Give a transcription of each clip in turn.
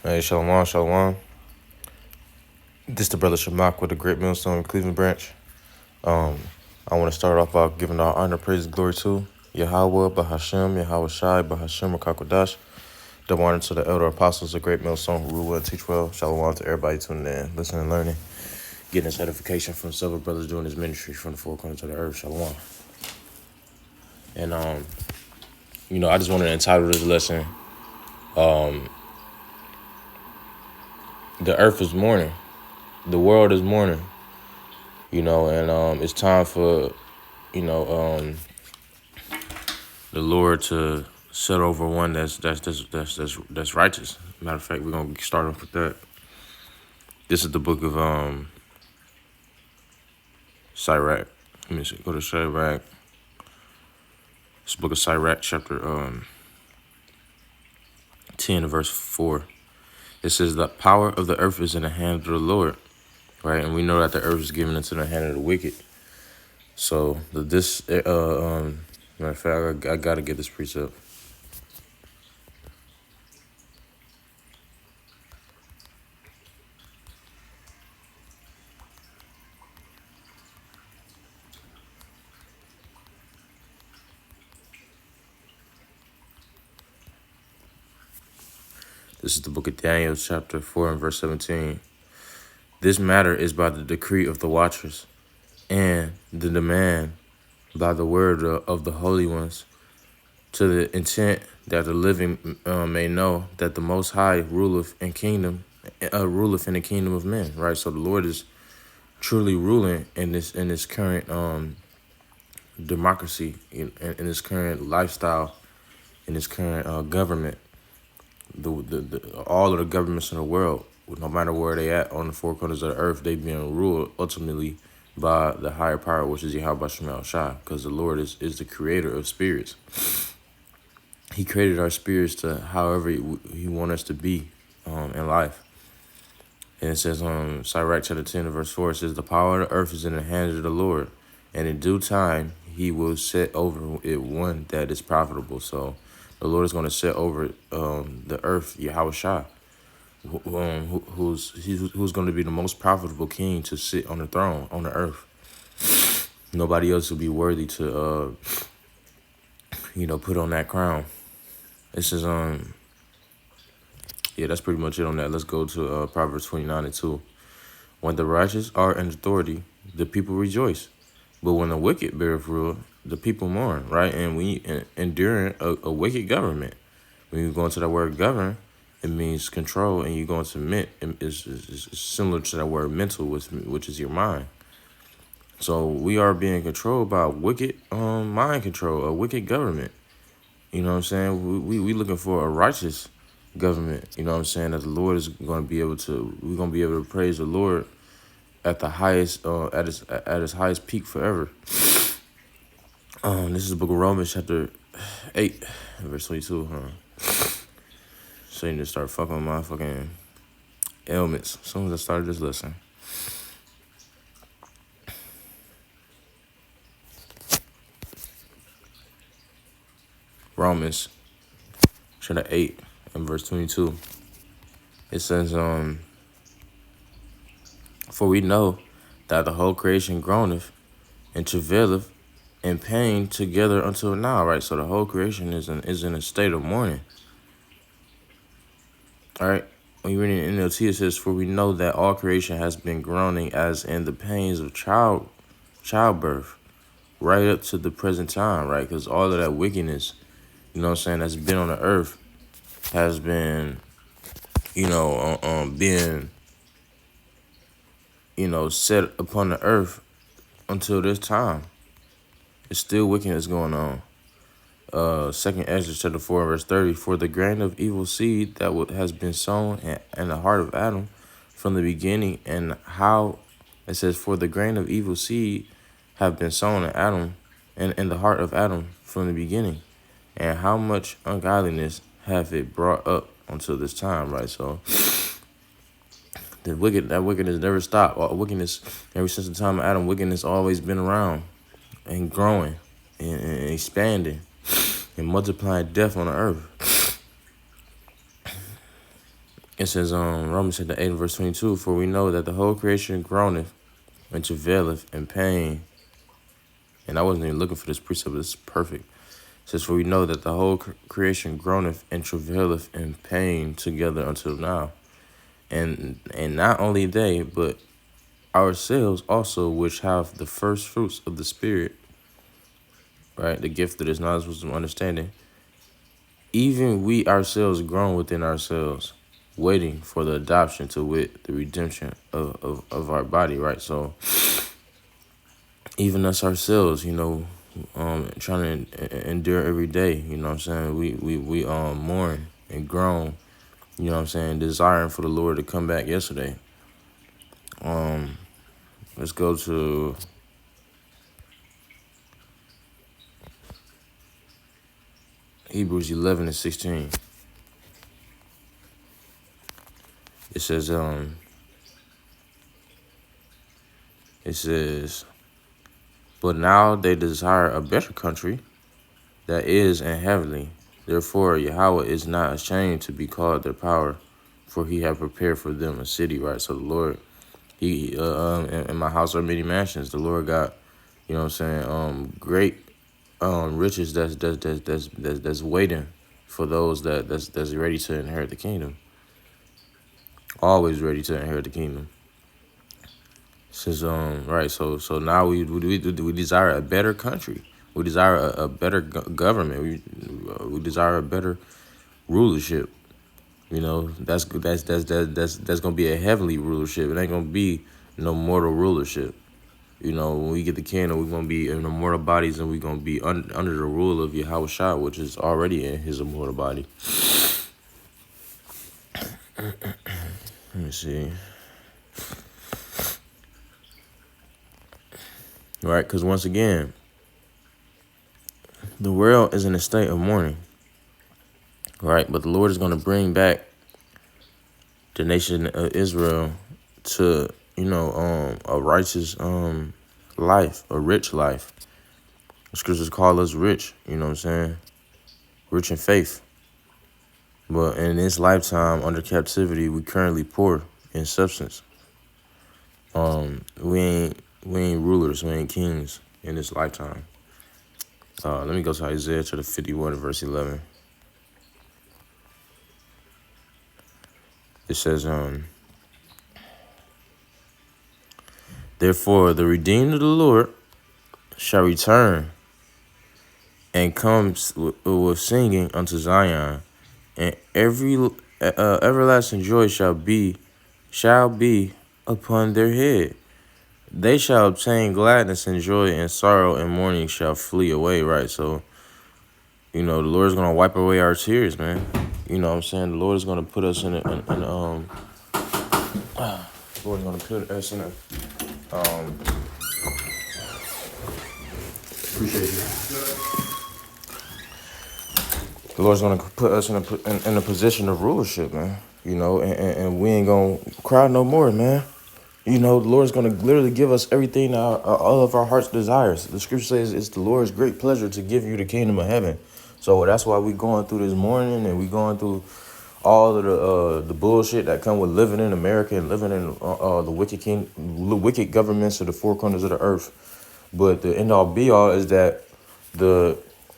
Hey, Shalom, Shalom. This the brother Shamak with the Great Millstone Cleveland branch. Um, I want to start off by giving all honor, praise, and glory to Yahweh, Bahashem, Yahweh Shai, Bahashem, Rakakwadash. Double honor to the elder apostles of Great Millstone who rule well and teach well. Shalom to everybody tuning in, listening and learning, getting this edification from several brothers doing this ministry from the four corners of the earth. Shalom. And I just wanted to entitle this lesson, "The Earth is Mourning, the World is Mourning." And it's time for the Lord to set over one that's righteous. Matter of fact, we're gonna start off with that. This is the book of Sirach. Let me see, go to Sirach. This book of Sirach, chapter 10, verse 4. It says, "The power of the earth is in the hand of the Lord," right? And we know that the earth is given into the hand of the wicked. So matter of fact, I gotta get this precept. This is the book of Daniel, chapter 4 and verse 17. "This matter is by the decree of the watchers, and the demand by the word of the holy ones, to the intent that the living may know that the Most High ruleth in the kingdom of men." Right. So the Lord is truly ruling in this current democracy, in this current lifestyle, in this current government. All of the governments in the world, no matter where they at on the four corners of the earth, they being ruled ultimately by the higher power, which is Yahweh Shem Shai, because the Lord is the creator of spirits. He created our spirits to however he wants us to be in life. And it says on Sirach chapter 10 verse 4, it says, "The power of the earth is in the hands of the Lord, and in due time he will set over it one that is profitable." So the Lord is going to set over the earth, Yahweh Shai, who's going to be the most profitable king to sit on the throne on the earth. Nobody else will be worthy to put on that crown. It says that's pretty much it on that. Let's go to Proverbs 29:2. "When the righteous are in authority, the people rejoice. But when the wicked beareth rule, the people mourn," right? And we enduring a wicked government. When you go into that word govern, it means control, and you go into mint, it's similar to that word mental, which is your mind. So we are being controlled by wicked mind control, a wicked government. You know what I'm saying? We looking for a righteous government. You know what I'm saying? That the Lord is going to be able to, we're going to be able to praise the Lord at the highest, at his highest peak forever. This is the book of Romans, chapter 8, verse 22. So you need to start fucking with my fucking ailments as soon as I started this lesson. Romans, chapter 8, and verse 22. It says, "For we know that the whole creation groaneth and travaileth in pain together until now," right? So the whole creation is in a state of mourning. All right. When you read in NLT, it says, "For we know that all creation has been groaning as in the pains of childbirth, right up to the present time," right? Because all of that wickedness, you know what I'm saying, that's been on the earth has been, being, set upon the earth until this time. It's still wickedness going on. 2nd Ezra chapter 4 verse 30, "For the grain of evil seed that has been sown in the heart of Adam from the beginning," and how it says, "For the grain of evil seed have been sown in Adam and in the heart of Adam from the beginning, and how much ungodliness have it brought up until this time," right? So that wickedness never stopped. All wickedness, ever since the time of Adam, wickedness always been around and growing and expanding and multiplying death on the earth. It says, Romans chapter 8 verse 22, for we know that the whole creation groaneth and travaileth in pain. And I wasn't even looking for this precept, but it's perfect. It says, for we know that the whole creation groaneth and travaileth in pain together until now. And not only they, but ourselves also, which have the first fruits of the Spirit, right? The gift that is knowledge, wisdom, understanding. Even we ourselves groan within ourselves, waiting for the adoption, to wit, the redemption of our body, right? So even us ourselves, trying to endure every day, you know what I'm saying? We mourn and groan, you know what I'm saying, desiring for the Lord to come back yesterday. Let's go to Hebrews 11 and 16. It says, but now they desire a better country, that is in heavenly. Therefore, Yahweh is not ashamed to be called their power, for he hath prepared for them a city, right? So the Lord, he in my house are many mansions. The Lord got, you know what I'm saying, great riches that's waiting for those that's ready to inherit the kingdom. Always ready to inherit the kingdom. Says right. So now we desire a better country. We desire a better government. We desire a better rulership. You know, that's gonna be a heavenly rulership. It ain't gonna be no mortal rulership. You know, when we get the kingdom, we're gonna be in immortal bodies, and we're gonna be under the rule of Yahweh Shah, which is already in his immortal body. Let me see. Right, because once again, the world is in a state of mourning. Right, but the Lord is going to bring back the nation of Israel to, a righteous life, a rich life. The scriptures call us rich, you know what I'm saying? Rich in faith. But in this lifetime, under captivity, we currently poor in substance. We ain't rulers, we ain't kings in this lifetime. Let me go to Isaiah to the 51 verse 11. It says, therefore the redeemed of the Lord shall return and come with singing unto Zion, and every everlasting joy shall be upon their head. They shall obtain gladness and joy, and sorrow and mourning shall flee away, right? So, the Lord is going to wipe away our tears, man. You know what I'm saying? The Lord is going to put us in the Lord is going to put us in a, appreciate you. The Lord's going to put us in a position of rulership, man. And we ain't going to cry no more, man. The Lord's going to literally give us everything, all of our heart's desires. The scripture says it's the Lord's great pleasure to give you the kingdom of heaven. So that's why we going through this mourning, and we going through all of the bullshit that come with living in America and living in the wicked governments of the four corners of the earth. But the end all be all is that the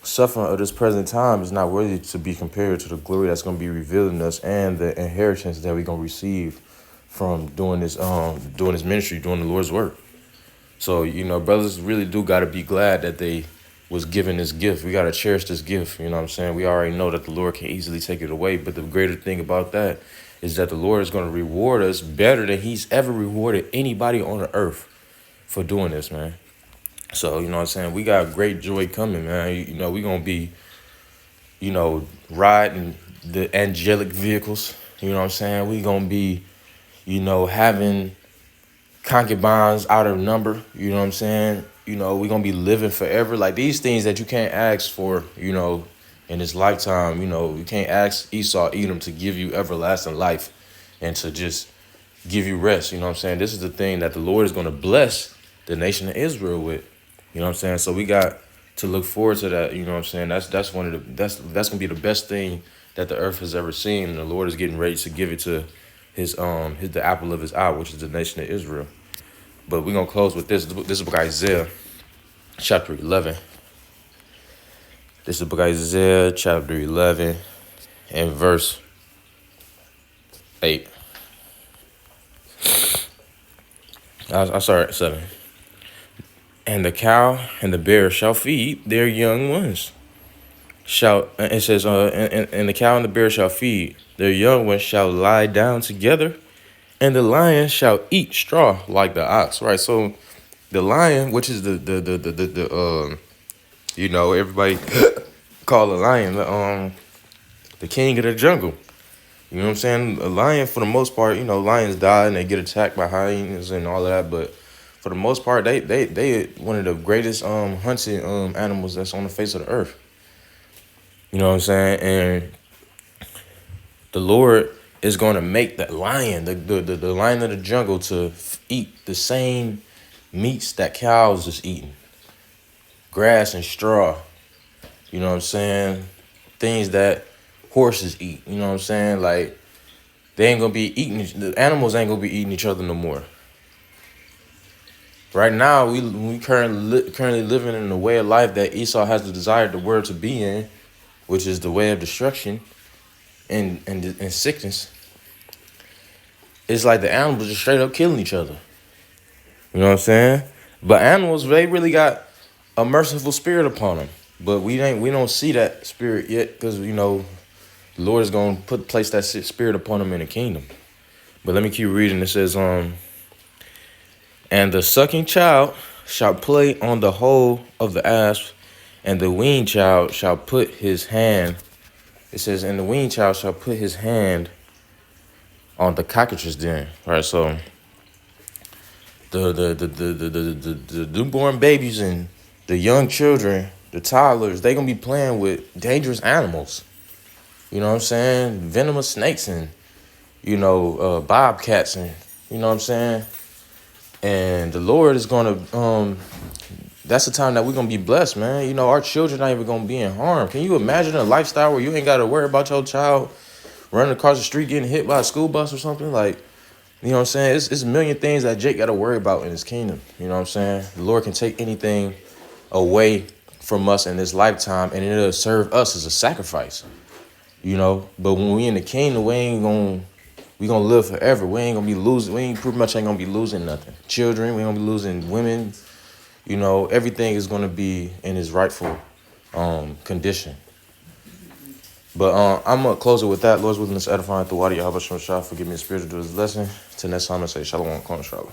suffering of this present time is not worthy to be compared to the glory that's going to be revealed in us, and the inheritance that we're going to receive from doing this ministry, doing the Lord's work. So, brothers really do got to be glad that they was given this gift. We got to cherish this gift. You know what I'm saying? We already know that the Lord can easily take it away. But the greater thing about that is that the Lord is going to reward us better than he's ever rewarded anybody on the earth for doing this, man. So, you know what I'm saying? We got great joy coming, man. We're going to be, riding the angelic vehicles. You know what I'm saying? We're going to be, having concubines out of number. You know what I'm saying? We're going to be living forever. Like these things that you can't ask for, in this lifetime. You can't ask Esau, Edom to give you everlasting life and to just give you rest. You know what I'm saying? This is the thing that the Lord is going to bless the nation of Israel with. You know what I'm saying? So we got to look forward to that. You know what I'm saying? That's going to be the best thing that the earth has ever seen. And the Lord is getting ready to give it to his the apple of his eye, which is the nation of Israel. But we're gonna close with this. This is the book of Isaiah, chapter 11. This is the book of Isaiah, chapter 11, and verse 8. I started at 7. And the cow and the bear shall feed their young ones. It says, and the cow and the bear shall feed, their young ones shall lie down together, and the lion shall eat straw like the ox. Right. So the lion, which is the everybody call the lion the king of the jungle. You know what I'm saying? A lion, for the most part, lions die and they get attacked by hyenas and all of that, but for the most part, they one of the greatest hunting animals that's on the face of the earth. You know what I'm saying? And the Lord is going to make that lion, the lion of the jungle, to eat the same meats that cows is eating. Grass and straw. You know what I'm saying? Things that horses eat. You know what I'm saying? Like, they ain't going to be eating, the animals ain't going to be eating each other no more. Right now, we currently living in a way of life that Esau has the desire the world to be in, which is the way of destruction and sickness. It's like the animals just straight up killing each other. You know what I'm saying? But animals, they really got a merciful spirit upon them. But we don't see that spirit yet, because the Lord is gonna place that spirit upon them in the kingdom. But let me keep reading. It says, and the sucking child shall play on the hole of the asp, and the weaned child shall put his hand. It says, and the weaned child shall put his hand on the cockatrice den. All right, so the newborn babies and the young children, the toddlers, they gonna be playing with dangerous animals. You know what I'm saying? Venomous snakes and bobcats, and you know what I'm saying? And the Lord is gonna that's the time that we're gonna be blessed, man. Our children not even gonna be in harm. Can you imagine a lifestyle where you ain't gotta worry about your child running across the street getting hit by a school bus or something? Like, you know what I'm saying? It's a million things that Jake gotta worry about in his kingdom. You know what I'm saying? The Lord can take anything away from us in this lifetime, and it'll serve us as a sacrifice. But when we in the kingdom, we gonna live forever. We ain't gonna be losing. We pretty much ain't gonna be losing nothing. Children, we gonna be losing women. Everything is gonna be in its rightful condition. But I'm gonna close it with that. Lord's willing, this edifying through water. Yahweh Shem Shah, forgive me the spirit to do this lesson. Till next time, I say Shalom, Kona Shalom.